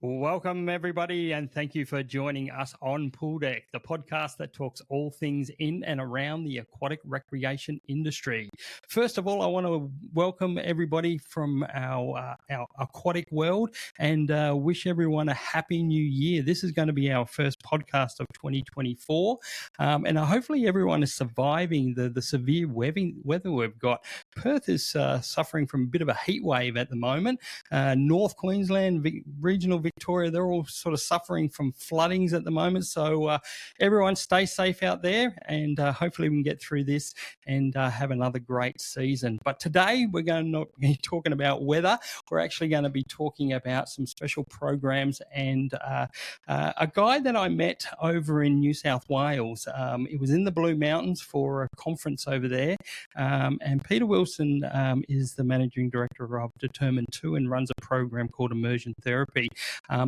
Welcome, everybody, and thank you for joining us on Pool Deck, the podcast that talks all things in and around the aquatic recreation industry. First of all, I want to welcome everybody from our aquatic world and wish everyone a happy new year. This is going to be our first podcast of 2024, and hopefully everyone is surviving the severe weather we've got. Perth is suffering from a bit of a heat wave at the moment. North Queensland, regional Victoria, they're all sort of suffering from floodings at the moment. So everyone stay safe out there, and hopefully we can get through this and have another great season. But today we're going to not be talking about weather. We're actually going to be talking about some special programs and a guy that I met over in New South Wales. It was in the Blue Mountains for a conference over there. And Peter Wilson is the managing director of Determined2 and runs a program called Immersion Therapy.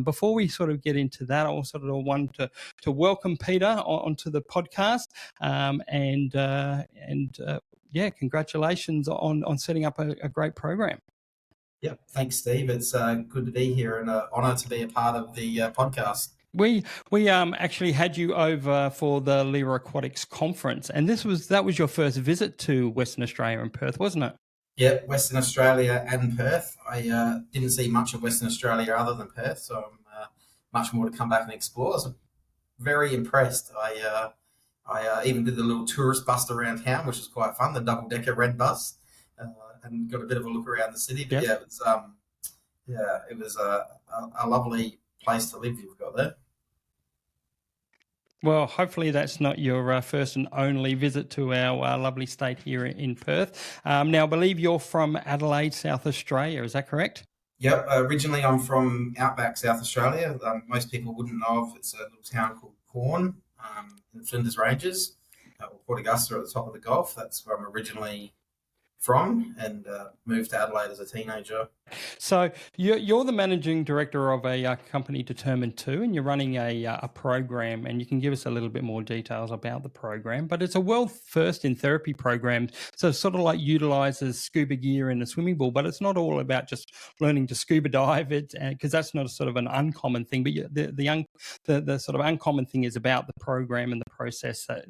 Before we sort of get into that, I also want to welcome Peter onto the podcast, congratulations on setting up a great program. Yep, thanks, Steve. It's good to be here and an honour to be a part of the podcast. We actually had you over for the Lyra Aquatics conference, and that was your first visit to Western Australia and Perth, wasn't it? Yeah, Western Australia and Perth. I didn't see much of Western Australia other than Perth, so I'm much more to come back and explore. I was very impressed. I even did the little tourist bus around town, which was quite fun, the double-decker red bus, and got a bit of a look around the city. But yep. it was a lovely place to live you've got there. Well, hopefully that's not your first and only visit to our lovely state here in Perth. Now, I believe you're from Adelaide, South Australia. Is that correct? Yep. Originally, I'm from Outback, South Australia. Most people wouldn't know of. It's a little town called Corn in the Flinders Ranges, or Port Augusta at the top of the Gulf. That's where I'm originally from, and moved to Adelaide as a teenager. So you're the managing director of a company, Determined2, and you're running a program, and you can give us a little bit more details about the program. But it's a world first in therapy program, so it sort of like utilises scuba gear in a swimming pool, but it's not all about just learning to scuba dive, because that's not a sort of an uncommon thing. But the sort of uncommon thing is about the program and the process that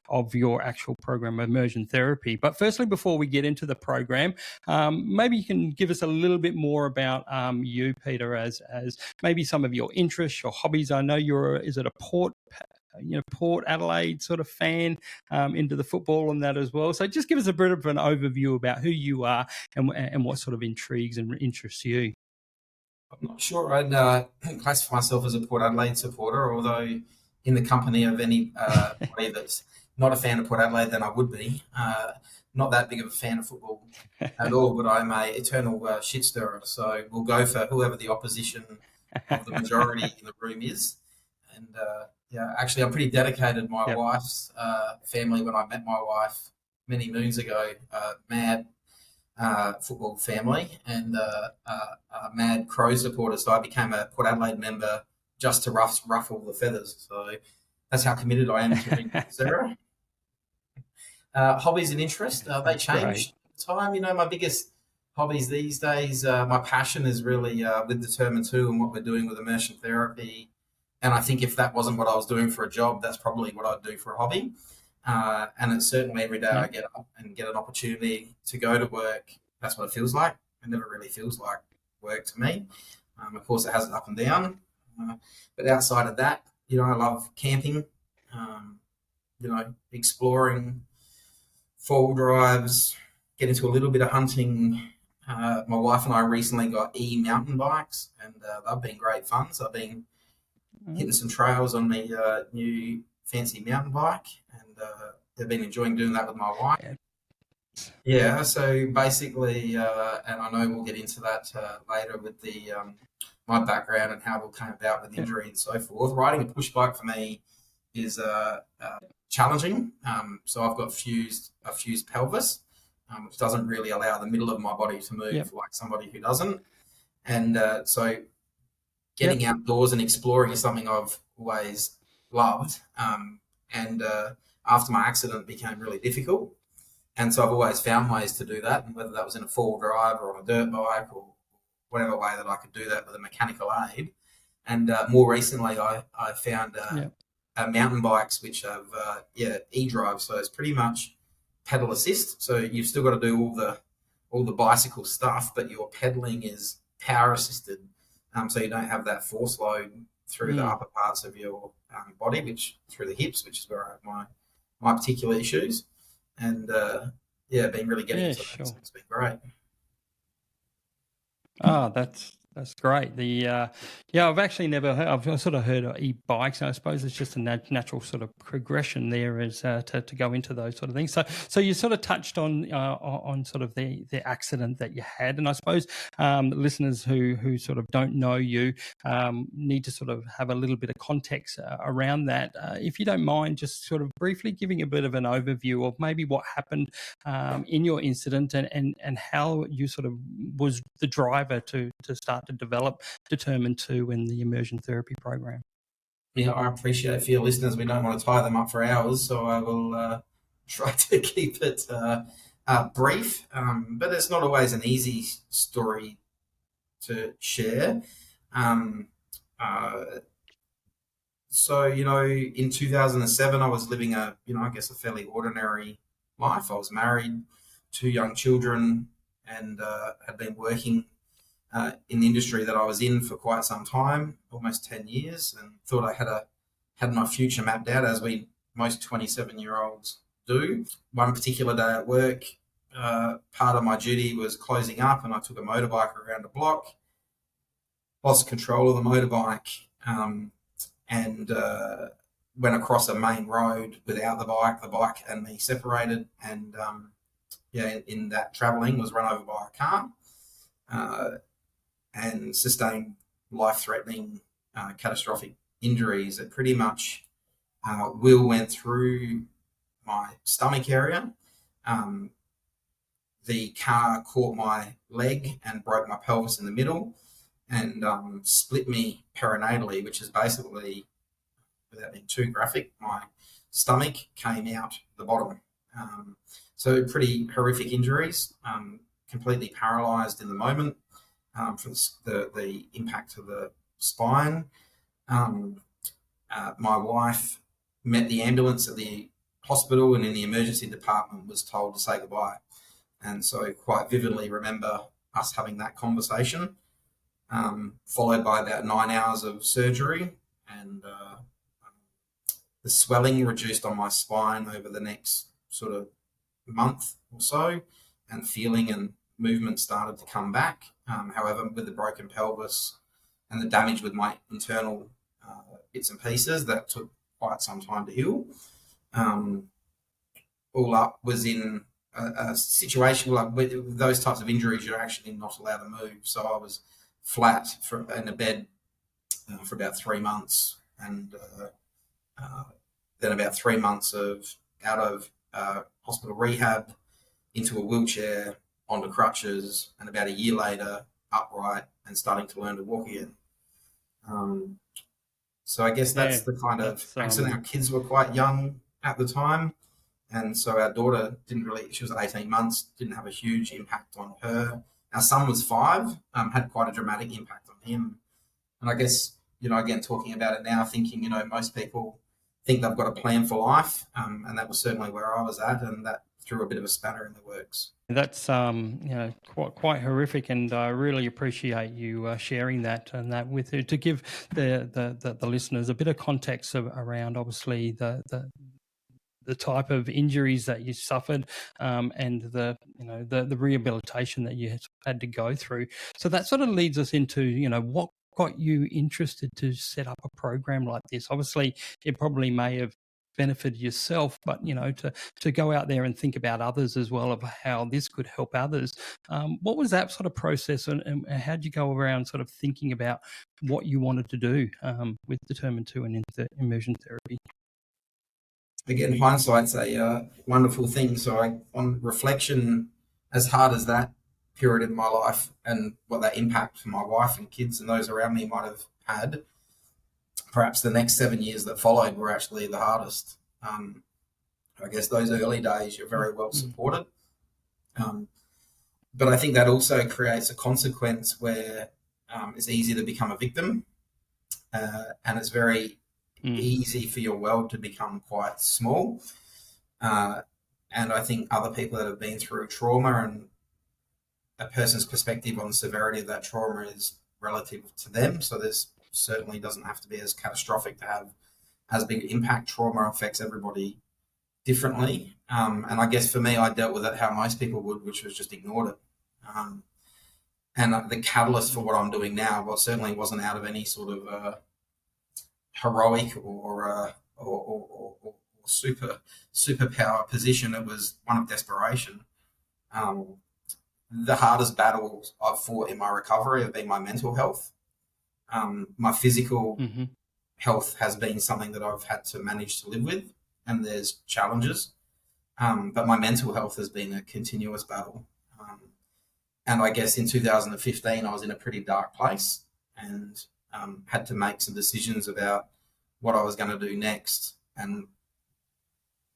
of your actual program, Immersion Therapy. But firstly, before we get into the program, maybe you can give us a little bit more about you, Peter, as maybe some of your interests, your hobbies. I know is it a Port Adelaide sort of fan into the football and that as well. So just give us a bit of an overview about who you are and what sort of intrigues and interests you. I'm not sure I'd classify myself as a Port Adelaide supporter, although in the company of anybody that's not a fan of Port Adelaide, then I would be. Not that big of a fan of football at all, but I'm a eternal shit stirrer. So we'll go for whoever the opposition of the majority in the room is. And actually, I'm pretty dedicated. My wife's family, when I met my wife many moons ago, mad football family and mad Crow supporters. So I became a Port Adelaide member just to ruffle the feathers. So that's how committed I am to being Sarah. Hobbies and interests, they change time. My biggest hobbies these days, my passion is really with Determined2 and what we're doing with immersion therapy. And I think if that wasn't what I was doing for a job, that's probably what I'd do for a hobby. And it's certainly every day I get up and get an opportunity to go to work. That's what it feels like. It never really feels like work to me. Of course, it has it up and down. But outside of that, I love camping, exploring, four-wheel drives, get into a little bit of hunting. My wife and I recently got mountain bikes, and they've been great fun. So I've been hitting some trails on the new fancy mountain bike, and they've been enjoying doing that with my wife. Yeah, so basically, and I know we'll get into that later with the my background and how it all came about with injury and so forth. Riding a push bike for me is challenging. So I've got a fused pelvis, which doesn't really allow the middle of my body to move like somebody who doesn't. And so getting outdoors and exploring is something I've always loved. And after my accident, it became really difficult. And so I've always found ways to do that, and whether that was in a four-wheel drive or on a dirt bike or whatever way that I could do that with a mechanical aid. And more recently, I found mountain bikes which have e-drive, so it's pretty much pedal assist. So you've still got to do all the bicycle stuff, but your pedaling is power assisted, so you don't have that force load through the upper parts of your body, which through the hips, which is where I have my particular issues. And been really getting into that. So it's been great. Oh, that's great. I've actually never heard. I've sort of heard of e-bikes, and I suppose it's just a natural sort of progression there is to go into those sort of things. So you sort of touched on sort of the accident that you had, and I suppose listeners who sort of don't know you need to sort of have a little bit of context around that. If you don't mind, just sort of briefly giving a bit of an overview of maybe what happened in your incident and how you sort of was the driver to start to develop Determined2 in the Immersion Therapy program. Yeah, I appreciate it for your listeners. We don't want to tie them up for hours, so I will try to keep it brief. But it's not always an easy story to share. So, in 2007, I was living a fairly ordinary life. I was married, 2 young children, and had been working in the industry that I was in for quite some time, almost 10 years, and thought I had my future mapped out, as most 27-year-olds do. One particular day at work, part of my duty was closing up, and I took a motorbike around a block, lost control of the motorbike, and went across a main road without the bike and me separated, and in that travelling was run over by a car and sustained life-threatening catastrophic injuries. It pretty much went through my stomach area. The car caught my leg and broke my pelvis in the middle and split me perinatally, which is basically, without being too graphic, my stomach came out the bottom. So pretty horrific injuries, completely paralysed in the moment from the impact to the spine. My wife met the ambulance at the hospital and in the emergency department was told to say goodbye. And so quite vividly remember us having that conversation, followed by about 9 hours of surgery, and the swelling reduced on my spine over the next sort of month or so, and feeling and movement started to come back. However, with the broken pelvis and the damage with my internal bits and pieces, that took quite some time to heal. All up was in a situation like with those types of injuries, you're actually not allowed to move. So I was flat in a bed for about 3 months, and then about 3 months out of hospital rehab into a wheelchair, onto crutches, and about a year later upright and starting to learn to walk again. So I guess that's the kind of accident. Our kids were quite young at the time, and so our daughter she was 18 months, didn't have a huge impact on her. Our son was 5, had quite a dramatic impact on him. And I guess, again, talking about it now, thinking, most people think they've got a plan for life, and that was certainly where I was at, and that threw a bit of a spanner in the works. That's quite horrific, and I really appreciate you sharing that with you to give the listeners a bit of context around obviously the type of injuries that you suffered, and the rehabilitation that you had to go through. So that sort of leads us into what got you interested to set up a program like this. Obviously, it probably may have benefited yourself, but to go out there and think about others as well, of how this could help others. What was that sort of process, and how did you go around sort of thinking about what you wanted to do with Determined2 and Immersion Therapy? Again, hindsight's a wonderful thing. So on reflection, as hard as that period in my life and what that impact for my wife and kids and those around me might have had, perhaps the next 7 years that followed were actually the hardest. I guess those early days, you're very well supported. But I think that also creates a consequence where it's easy to become a victim, and it's very easy for your world to become quite small. And I think other people that have been through trauma, and a person's perspective on the severity of that trauma is relative to them. So there's certainly doesn't have to be as catastrophic to have as big impact. Trauma affects everybody differently. And I guess for me, I dealt with it how most people would, which was just ignored it. And the catalyst for what I'm doing now, well, certainly wasn't out of any sort of heroic or superpower position. It was one of desperation. The hardest battles I've fought in my recovery have been my mental health. My physical health has been something that I've had to manage to live with, and there's challenges. But my mental health has been a continuous battle. And I guess in 2015, I was in a pretty dark place and had to make some decisions about what I was going to do next, and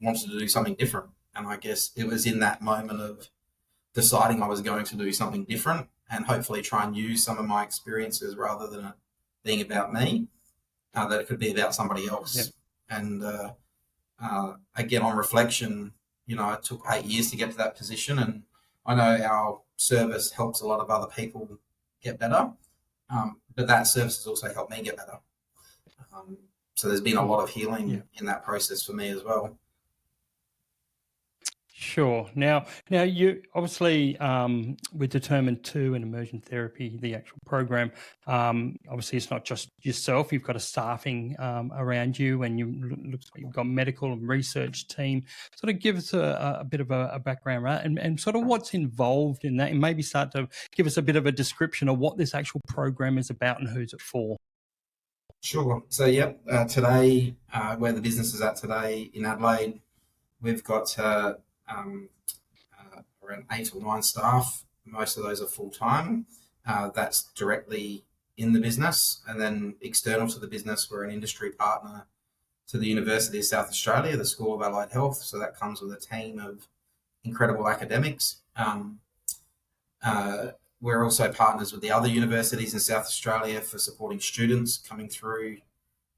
wanted to do something different. And I guess it was in that moment of deciding I was going to do something different and hopefully try and use some of my experiences rather than it being about me, that it could be about somebody else. Yep. And again, on reflection, it took 8 years to get to that position, and I know our service helps a lot of other people get better, but that service has also helped me get better. So there's been a lot of healing in that process for me as well. Sure. Now you obviously with Determined2 and Immersion Therapy, the actual program, obviously it's not just yourself. You've got a staffing around you, and looks like you've got medical and research team. Sort of give us a bit of a background, right? And sort of what's involved in that, and maybe start to give us a bit of a description of what this actual program is about and who's it for. Sure. So, today, where the business is at today in Adelaide, we've got around 8 or 9 staff. Most of those are full-time. That's directly in the business. And then external to the business, we're an industry partner to the University of South Australia, the School of Allied Health. So that comes with a team of incredible academics. We're also partners with the other universities in South Australia for supporting students coming through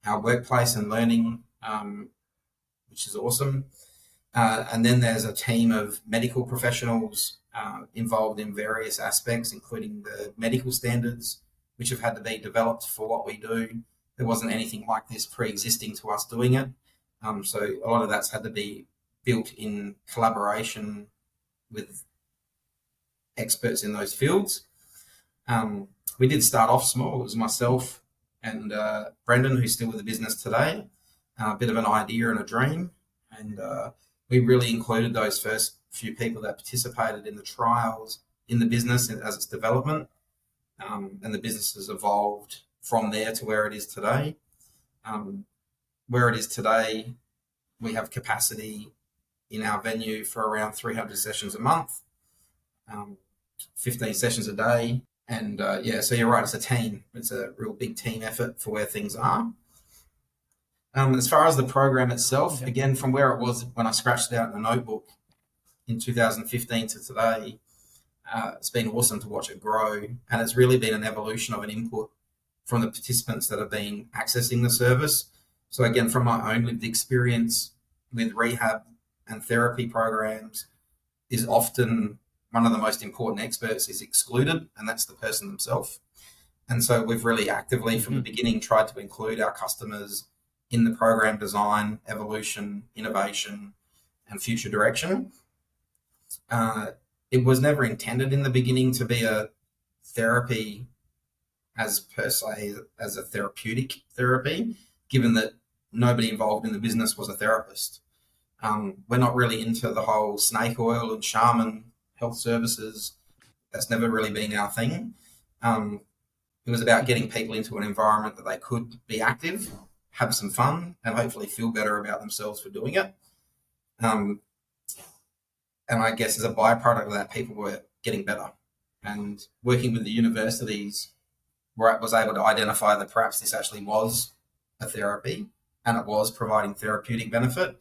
our workplace and learning, which is awesome. And then there's a team of medical professionals involved in various aspects, including the medical standards, which have had to be developed for what we do. There wasn't anything like this pre-existing to us doing it. So a lot of that's had to be built in collaboration with experts in those fields. We did start off small. It was myself and Brendan, who's still with the business today, a bit of an idea and a dream. And we really included those first few people that participated in the trials in the business as its development. And the business has evolved from there to where it is today. Where it is today, we have capacity in our venue for around 300 sessions a month, 15 sessions a day. And so you're right, it's a team. It's a real big team effort for where things are. As far as the program itself, again, from where it was when I scratched it out in a notebook in 2015 to today, it's been awesome to watch it grow. And it's really been an evolution of an input from the participants that have been accessing the service. So again, from my own lived experience with rehab and therapy programs, is often one of the most important experts is excluded, and that's the person themselves. And so we've really actively from the beginning tried to include our customers in the program design, evolution, innovation, and future direction. It was never intended in the beginning to be a therapy as per se as a therapeutic therapy, given that nobody involved in the business was a therapist. We're not really into the whole snake oil and shaman health services. That's never really been our thing. It was about getting people into an environment that they could be active, have some fun, and hopefully feel better about themselves for doing it. And I guess as a byproduct of that, people were getting better. And working with the universities, where I was able to identify that perhaps this actually was a therapy and it was providing therapeutic benefit.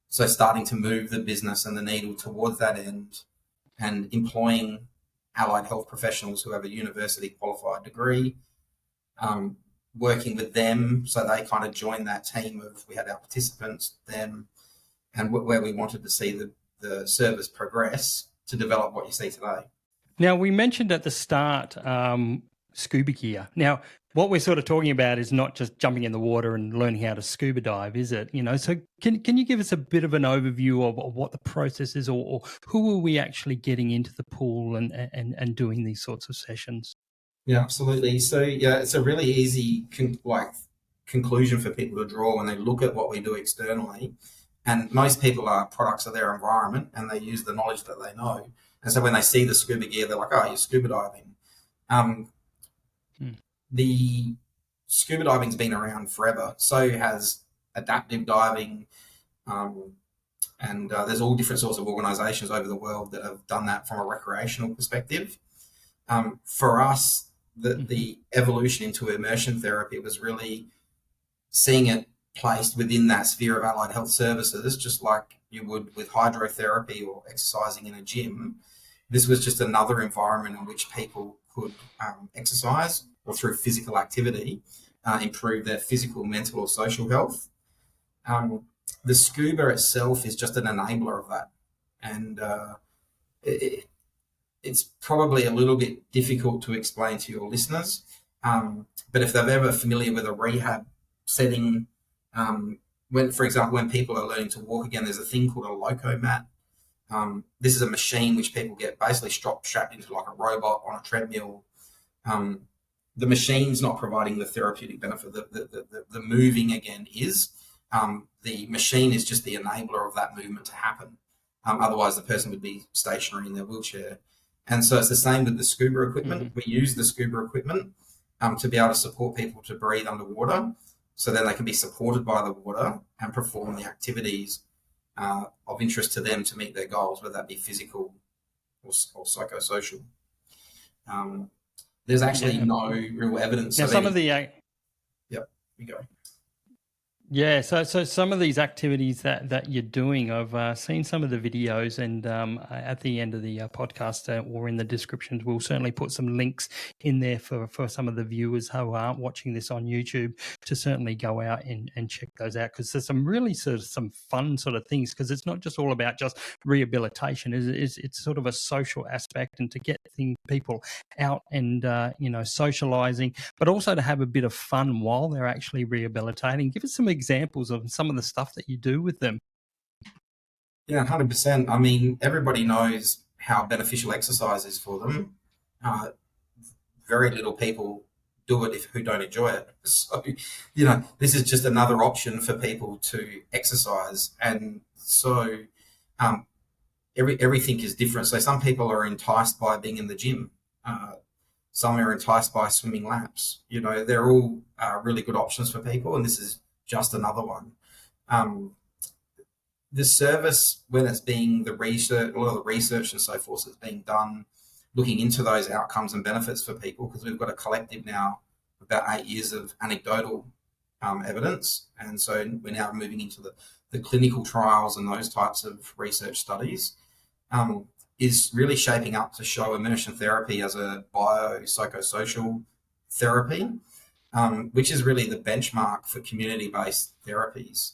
So starting to move the business and the needle towards that end and employing allied health professionals who have a university qualified degree, working with them. So they kind of joined that team of, we had our participants, them, and where we wanted to see the service progress to develop what you see today. Now, we mentioned at the start scuba gear. Now, what we're sort of talking about is not just jumping in the water and learning how to scuba dive, is it? So can you give us a bit of an overview of what the process is, or who are we actually getting into the pool and doing these sorts of sessions? Yeah, absolutely. So, yeah, it's a really easy conclusion for people to draw when they look at what we do externally. And most people are products of their environment, and they use the knowledge that they know. And so when they see the scuba gear, they're like, oh, you're scuba diving. The scuba diving's been around forever. So has adaptive diving. And there's all different sorts of organisations over the world that have done that from a recreational perspective. For us, the evolution into immersion therapy was really seeing it placed within that sphere of allied health services, just like you would with hydrotherapy or exercising in a gym. This was just another environment in which people could exercise or through physical activity improve their physical, mental, or social health. The scuba itself is just an enabler of that. And it's probably a little bit difficult to explain to your listeners, but if they're ever familiar with a rehab setting, for example, when people are learning to walk again, there's a thing called a loco mat. This is a machine which people get basically strapped into like a robot on a treadmill. The machine's not providing the therapeutic benefit. The moving again is. The machine is just the enabler of that movement to happen. Otherwise, the person would be stationary in their wheelchair. And so it's the same with the scuba equipment. We use the scuba equipment to be able to support people to breathe underwater, so then they can be supported by the water and perform the activities of interest to them to meet their goals, whether that be physical or psychosocial. There's actually no real evidence. Now, Yep, you go. Yeah, so some of these activities that you're doing, I've seen some of the videos, and at the end of the podcast or in the descriptions, we'll certainly put some links in there for some of the viewers who aren't watching this on YouTube to certainly go out and check those out, because there's some really some fun sort of things, because it's not just all about just rehabilitation. It's sort of a social aspect, and to get people out and socializing, but also to have a bit of fun while they're actually rehabilitating. Give us some examples of some of the stuff that you do with them. Yeah, 100%. I mean, everybody knows how beneficial exercise is for them. Very little people do it who don't enjoy it. So, this is just another option for people to exercise. And so everything is different. So some people are enticed by being in the gym. Some are enticed by swimming laps. They're all really good options for people, and this is just another one. The service, when it's being a lot of the research and so forth is being done, looking into those outcomes and benefits for people, because we've got a collective now, about 8 years of anecdotal evidence. And so we're now moving into the clinical trials and those types of research studies, is really shaping up to show immersion therapy as a biopsychosocial therapy, which is really the benchmark for community-based therapies.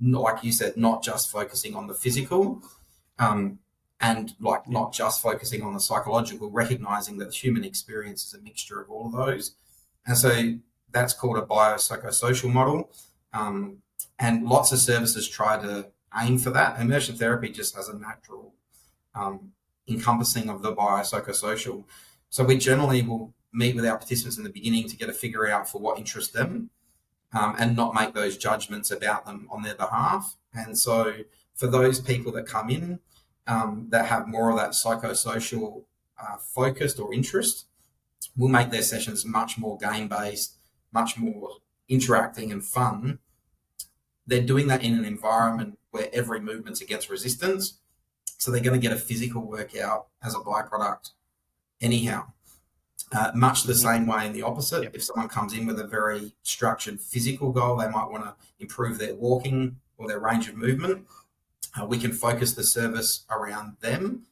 Like you said, not just focusing on the physical, and not just focusing on the psychological, recognizing that the human experience is a mixture of all of those. And so that's called a biopsychosocial model. And lots of services try to aim for that. Immersion therapy just has a natural encompassing of the biopsychosocial. So we generally will meet with our participants in the beginning to get a figure out for what interests them, and not make those judgments about them on their behalf. And so for those people that come in that have more of that psychosocial focused or interest, we'll make their sessions much more game-based, much more interacting and fun. They're doing that in an environment where every movement's against resistance, so they're going to get a physical workout as a byproduct anyhow. Much the same way in the opposite. Yep. If someone comes in with a very structured physical goal, they might want to improve their walking or their range of movement. We can focus the service around them.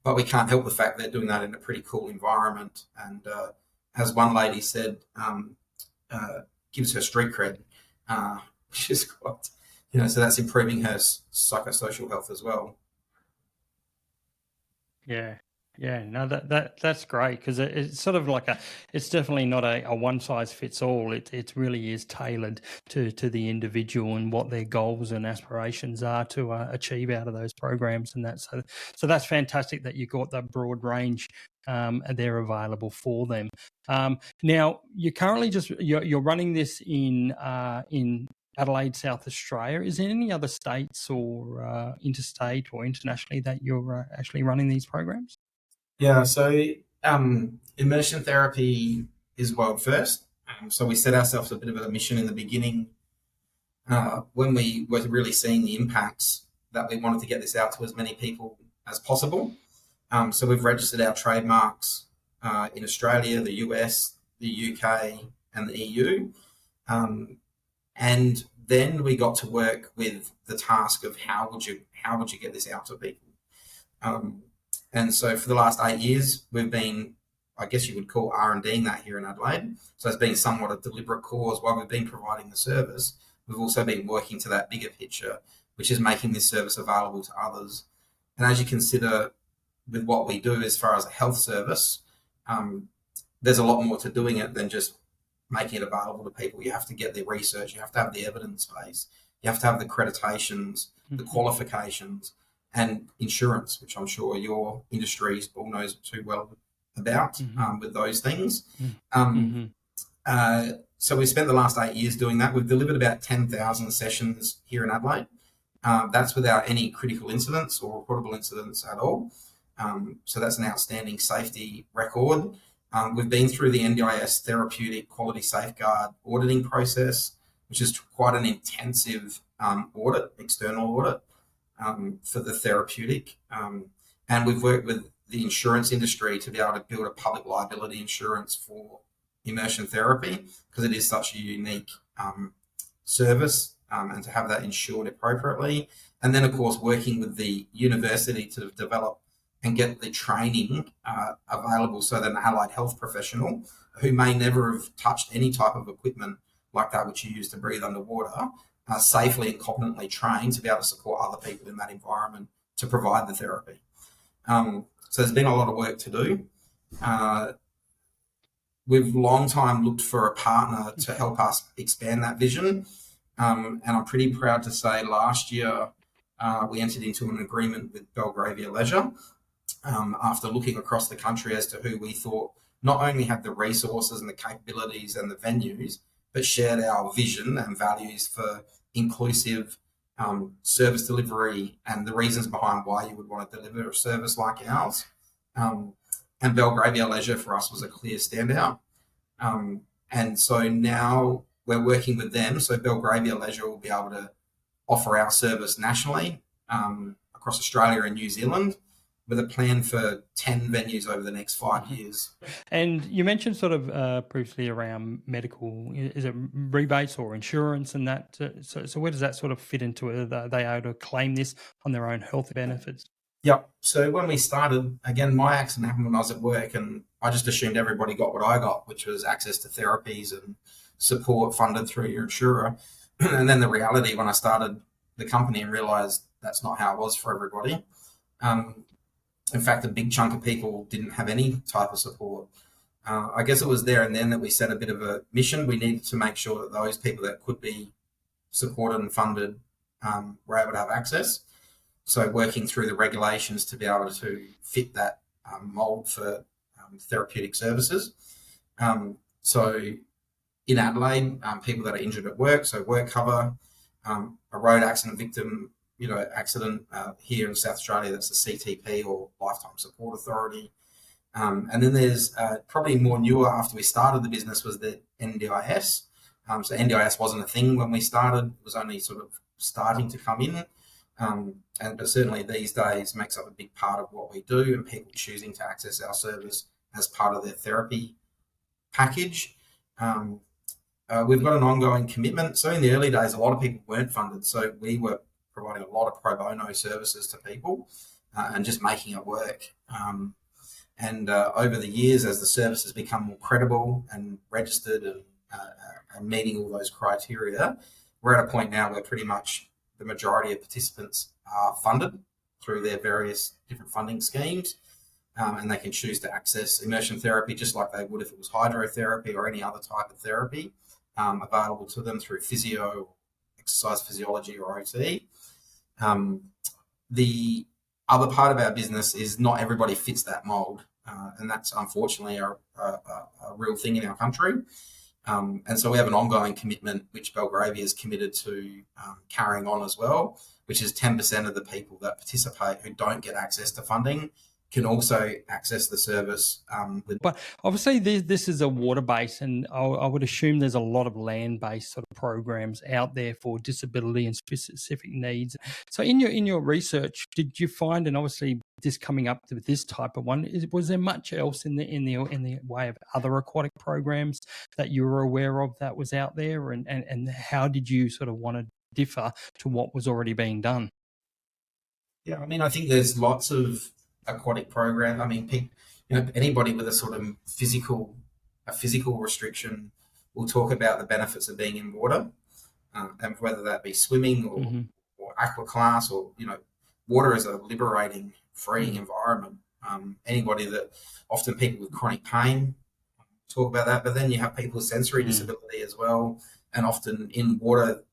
but we can't help the fact they're doing that in a pretty cool environment. And as one lady said, gives her street cred, which is quite, so that's improving her psychosocial health as well. Yeah. Yeah, no, that's great, because it's sort of like it's definitely not a one size fits all. It really is tailored to the individual and what their goals and aspirations are to achieve out of those programs, and that. So that's fantastic that you got that broad range there available for them. Now you're currently you're running this in Adelaide, South Australia. Is there any other states or interstate or internationally that you're actually running these programs? Yeah, so immersion therapy is world first. So we set ourselves a bit of a mission in the beginning when we were really seeing the impacts, that we wanted to get this out to as many people as possible. So we've registered our trademarks in Australia, the US, the UK, and the EU. And then we got to work with the task of how would you get this out to people. And so for the last 8 years, we've been, I guess you would call R&Ding that here in Adelaide. So it's been somewhat a deliberate cause while we've been providing the service. We've also been working to that bigger picture, which is making this service available to others. And as you consider with what we do as far as a health service, there's a lot more to doing it than just making it available to people. You have to get the research, you have to have the evidence base, you have to have the accreditations, the qualifications, and insurance, which I'm sure your industry all knows too well about with those things. So we spent the last 8 years doing that. We've delivered about 10,000 sessions here in Adelaide. That's without any critical incidents or reportable incidents at all. So that's an outstanding safety record. We've been through the NDIS therapeutic quality safeguard auditing process, which is quite an intensive audit, external audit. For the therapeutic. And we've worked with the insurance industry to be able to build a public liability insurance for immersion therapy, because it is such a unique service, and to have that insured appropriately. And then, of course, working with the university to develop and get the training available so that an allied health professional who may never have touched any type of equipment like that which you use to breathe underwater safely and competently trained to be able to support other people in that environment to provide the therapy. So there's been a lot of work to do. We've long time looked for a partner to help us expand that vision. And I'm pretty proud to say last year we entered into an agreement with Belgravia Leisure after looking across the country as to who we thought not only had the resources and the capabilities and the venues, but shared our vision and values for inclusive service delivery and the reasons behind why you would want to deliver a service like ours. And Belgravia Leisure for us was a clear standout. And so now we're working with them. So Belgravia Leisure will be able to offer our service nationally across Australia and New Zealand, with a plan for 10 venues over the next 5 years. And you mentioned sort of previously around medical, is it rebates or insurance and that? So where does that sort of fit into it? Are they able to claim this on their own health benefits? Yep. So when we started, again, my accident happened when I was at work, and I just assumed everybody got what I got, which was access to therapies and support funded through your insurer. And then the reality when I started the company and realised that's not how it was for everybody. In fact, a big chunk of people didn't have any type of support. I guess it was there and then that we set a bit of a mission. We needed to make sure that those people that could be supported and funded were able to have access. So working through the regulations to be able to fit that mould for therapeutic services. So in Adelaide, people that are injured at work, so work cover, a road accident victim, accident here in South Australia, that's the CTP or Lifetime Support Authority. And then there's probably more newer after we started the business was the NDIS. So NDIS wasn't a thing when we started, it was only sort of starting to come in. But certainly these days makes up a big part of what we do, and people choosing to access our service as part of their therapy package. We've got an ongoing commitment. So in the early days, a lot of people weren't funded. So we were providing a lot of pro bono services to people. and just making it work. And over the years, as the service has become more credible and registered and meeting all those criteria, we're at a point now where pretty much the majority of participants are funded through their various different funding schemes, and they can choose to access immersion therapy just like they would if it was hydrotherapy or any other type of therapy, available to them through physio, exercise physiology, or OT. The other part of our business is not everybody fits that mold, and that's unfortunately a real thing in our country. And so we have an ongoing commitment, which Belgravia is committed to carrying on as well, which is 10% of the people that participate who don't get access to funding can also access the service. But obviously this is a water base, and I would assume there's a lot of land-based sort of programs out there for disability and specific needs. So in your research, did you find, and obviously this coming up to this type of one, was there much else in the way of other aquatic programs that you were aware of that was out there, and how did you sort of want to differ to what was already being done? Yeah, I mean, I think there's lots of aquatic program. I mean, anybody with a sort of physical restriction will talk about the benefits of being in water, and whether that be swimming or aqua class, or water is a liberating, freeing environment. Anybody that, often people with chronic pain talk about that, but then you have people with sensory disability as well, and often in water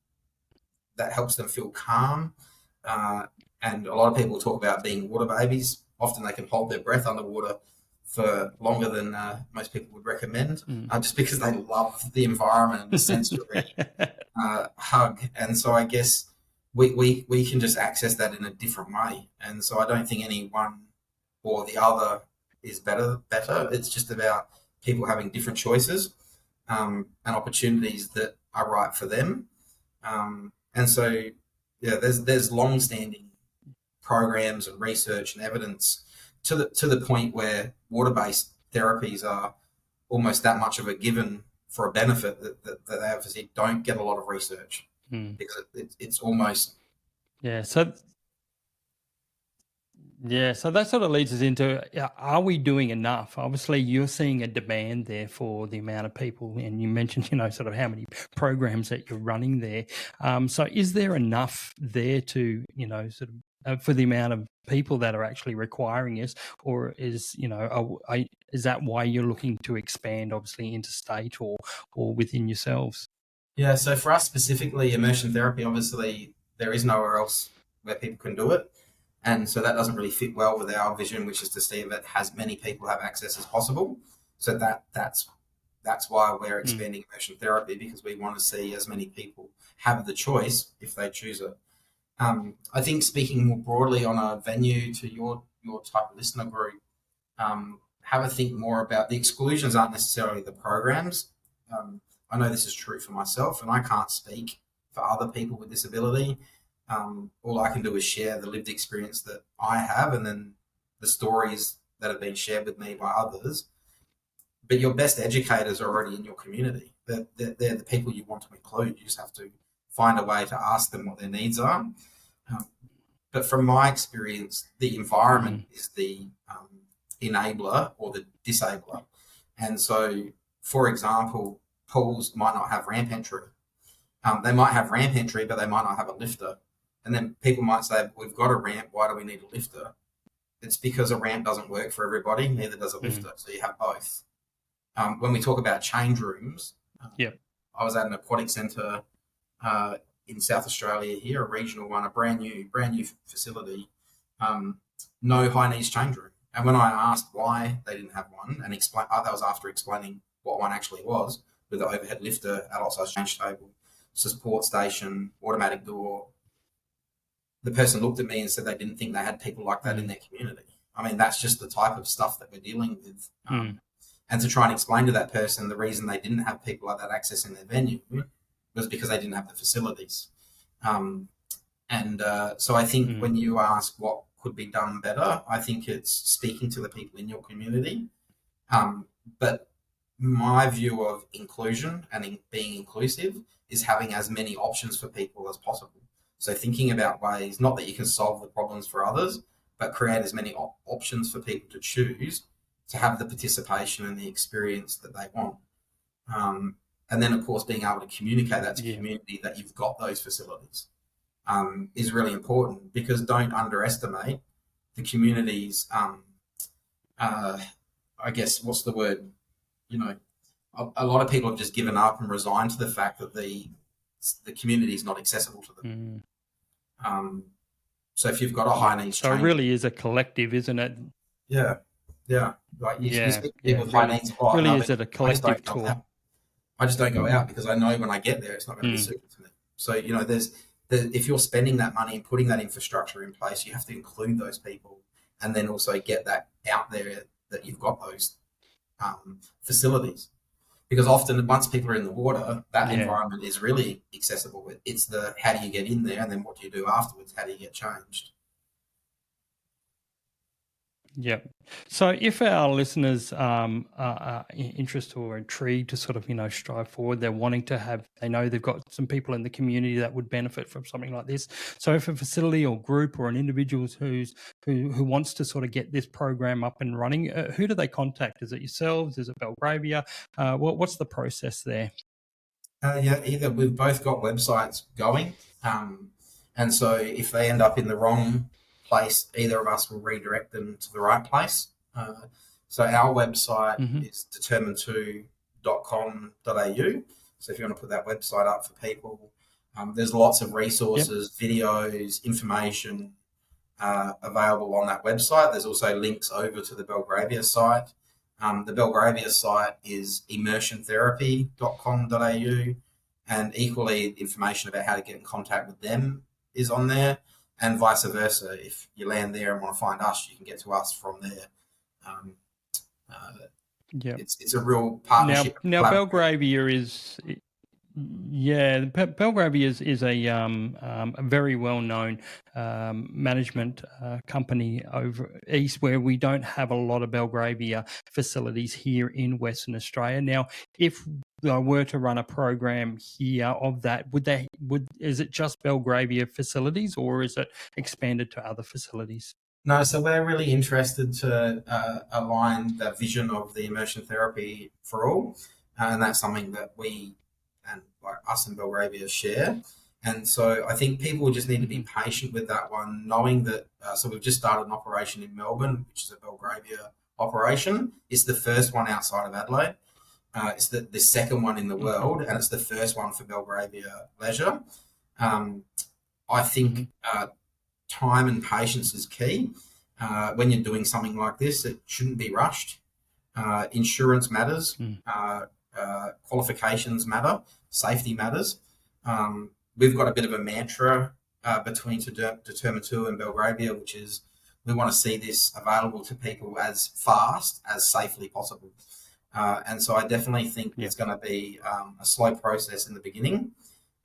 that helps them feel calm. And a lot of people talk about being water babies. Often they can hold their breath underwater for longer than most people would recommend, just because they love the environment and the sensory hug. And so I guess we can just access that in a different way. And so I don't think any one or the other is better. It's just about people having different choices and opportunities that are right for them. And so, yeah, there's long-standing programs and research and evidence to the point where water-based therapies are almost that much of a given for a benefit that they obviously don't get a lot of research, because it's almost so that sort of leads us into, are we doing enough? Obviously, you're seeing a demand there for the amount of people, and you mentioned, sort of how many programs that you're running there. So is there enough there to, sort of for the amount of people that are actually requiring this, or is, is that why you're looking to expand, obviously, interstate or within yourselves? Yeah, so for us specifically, immersion therapy, obviously, there is nowhere else where people can do it. And so that doesn't really fit well with our vision, which is to see that as many people have access as possible. So that's why we're expanding immersion therapy, because we want to see as many people have the choice if they choose it. I think, speaking more broadly on a venue to your type of listener group, have a think more about the exclusions aren't necessarily the programs. I know this is true for myself, and I can't speak for other people with disability. All I can do is share the lived experience that I have, and then the stories that have been shared with me by others. But your best educators are already in your community. They're the people you want to include. You just have to find a way to ask them what their needs are. But from my experience, the environment is the enabler or the disabler. And so, for example, pools might not have ramp entry. They might have ramp entry, but they might not have a lifter. And then people might say, we've got a ramp, why do we need a lifter? It's because a ramp doesn't work for everybody, neither does a lifter. So you have both. When we talk about change rooms, I was at an aquatic centre in South Australia here, a regional one, a brand new facility, no high needs change room. And when I asked why they didn't have one, and that was after explaining what one actually was, with the overhead lifter, adult size change table, support station, automatic door, the person looked at me and said they didn't think they had people like that in their community. I mean, that's just the type of stuff that we're dealing with. And to try and explain to that person the reason they didn't have people like that access in their venue was because they didn't have the facilities. So I think when you ask what could be done better, I think it's speaking to the people in your community. But my view of inclusion and being inclusive is having as many options for people as possible. So thinking about ways, not that you can solve the problems for others, but create as many options for people to choose to have the participation and the experience that they want. And then, of course, being able to communicate that to the community that you've got those facilities is really important, because don't underestimate the community's, I guess, what's the word? You know, a lot of people have just given up and resigned to the fact that the community is not accessible to them. So if you've got a high needs, so it really is a collective, isn't it? Yeah. Like you speak to people with high needs. Really, is it a collective tool? I just don't go out because I know when I get there, it's not going to be suited to me. So if you're spending that money and putting that infrastructure in place, you have to include those people, and then also get that out there that you've got those facilities. Because often, once people are in the water, that environment is really accessible. It's the how do you get in there, and then what do you do afterwards? How do you get changed? Yeah. So if our listeners are interested or intrigued to sort of, strive forward, they're wanting to they know they've got some people in the community that would benefit from something like this. So if a facility or group or an individual who wants to sort of get this program up and running, who do they contact? Is it yourselves? Is it Belgravia? What's the process there? Either we've both got websites going. And so if they end up in the wrong place, either of us will redirect them to the right place. So our website is determined2.com.au. So if you want to put that website up for people, there's lots of resources, videos, information available on that website. There's also links over to the Belgravia site. The Belgravia site is immersiontherapy.com.au, and equally information about how to get in contact with them is on there. And vice versa, if you land there and want to find us, you can get to us from there. It's a real partnership. Now Belgravia is, Belgravia is a very well-known management company over east, where we don't have a lot of Belgravia facilities here in Western Australia. Now, if I were to run a program here of that, is it just Belgravia facilities, or is it expanded to other facilities? No, so we're really interested to align the vision of the immersion therapy for all, and that's something that we and us and Belgravia share. And so I think people just need to be patient with that one, knowing that. So we've just started an operation in Melbourne, which is a Belgravia operation. It's the first one outside of Adelaide. It's the second one in the world, and it's the first one for Belgravia Leisure. I think time and patience is key. When you're doing something like this, it shouldn't be rushed. Insurance matters. Qualifications matter. Safety matters. We've got a bit of a mantra between Determined2 and Belgravia, which is we want to see this available to people as fast as safely possible. And so I definitely think it's going to be a slow process in the beginning.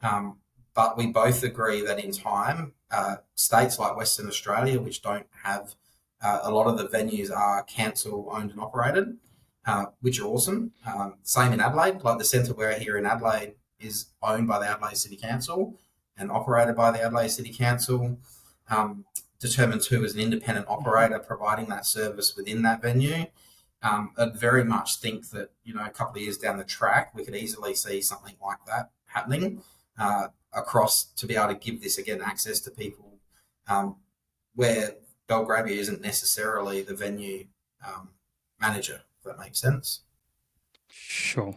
But we both agree that in time, states like Western Australia, which don't have a lot of the venues are council owned and operated, which are awesome. Same in Adelaide, like the centre we're here in Adelaide is owned by the Adelaide City Council and operated by the Adelaide City Council. Determined2 is an independent operator providing that service within that venue. I'd very much think that, a couple of years down the track, we could easily see something like that happening across to be able to give this, again, access to people where Belgravia isn't necessarily the venue manager, if that makes sense. Sure.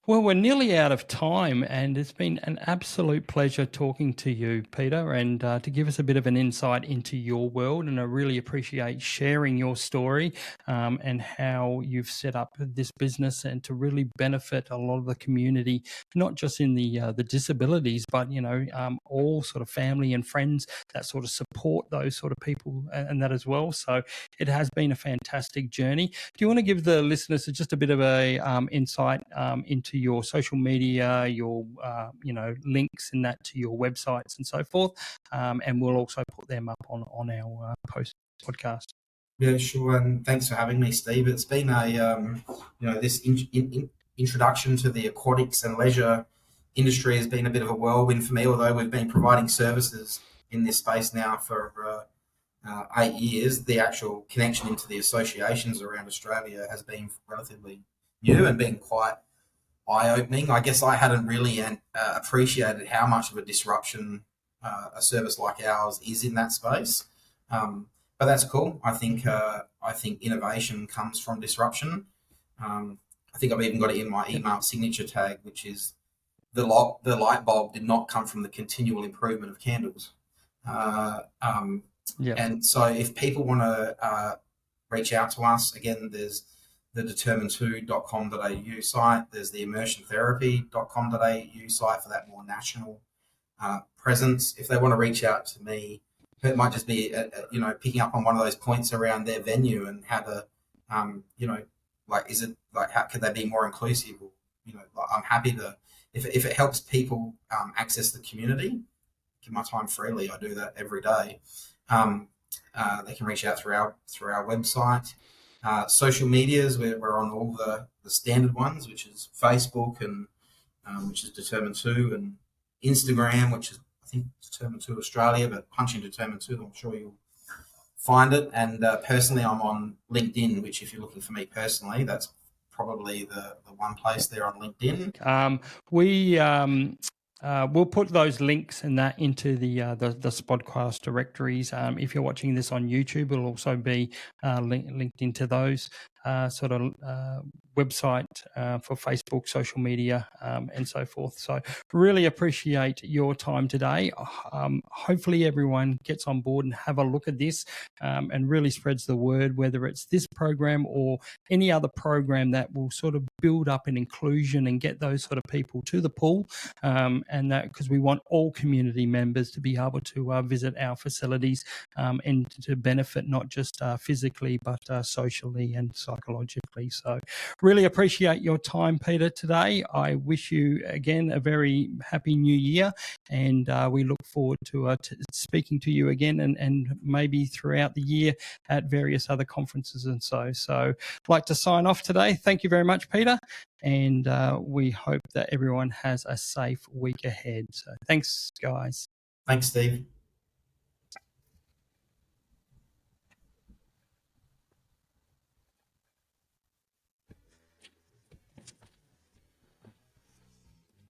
Well, we're nearly out of time, and it's been an absolute pleasure talking to you, Peter, and to give us a bit of an insight into your world. And I really appreciate sharing your story and how you've set up this business and to really benefit a lot of the community, not just in the disabilities, but, all sort of family and friends that sort of support those sort of people and that as well. So it has been a fantastic journey. Do you want to give the listeners just a bit of a insight into your social media, your links and that to your websites and so forth, and we'll also put them up on our post podcast. Yeah, sure. And thanks for having me, Steve. It's been a this introduction to the aquatics and leisure industry has been a bit of a whirlwind for me. Although we've been providing services in this space now for 8 years, the actual connection into the associations around Australia has been relatively new and been quite eye-opening. I guess I hadn't really appreciated how much of a disruption a service like ours is in that space. But that's cool. I think innovation comes from disruption. I think I've even got it in my email signature tag, which is the light bulb did not come from the continual improvement of candles. And so if people want to reach out to us, again, there's the Determined2.com.au site. There's the Immersion Therapy.com.au site for that more national presence. If they want to reach out to me, it might just be, picking up on one of those points around their venue and how to, how could they be more inclusive? I'm happy to, if it helps people access the community, give my time freely. I do that every day. They can reach out through our website. Social medias, we're on all the standard ones, which is Facebook and which is Determined2, and Instagram, which is I think Determined2 Australia, but punch in Determined2, I'm sure you'll find it. And personally, I'm on LinkedIn, which if you're looking for me personally, that's probably the one place there on LinkedIn. We'll put those links and that into the Spodcast directories. If you're watching this on YouTube, it'll also be linked into those website for Facebook, social media, and so forth. So really appreciate your time today. Hopefully everyone gets on board and have a look at this and really spreads the word, whether it's this program or any other program that will sort of build up an inclusion and get those sort of people to the pool, and that because we want all community members to be able to visit our facilities and to benefit not just physically but socially and psychologically. So really appreciate your time, Peter, today. I wish you again a very happy new year, and we look forward to speaking to you again and maybe throughout the year at various other conferences and so. I'd like to sign off today. Thank you very much, Peter, and we hope that everyone has a safe week ahead. So thanks, guys. Thanks, Steve.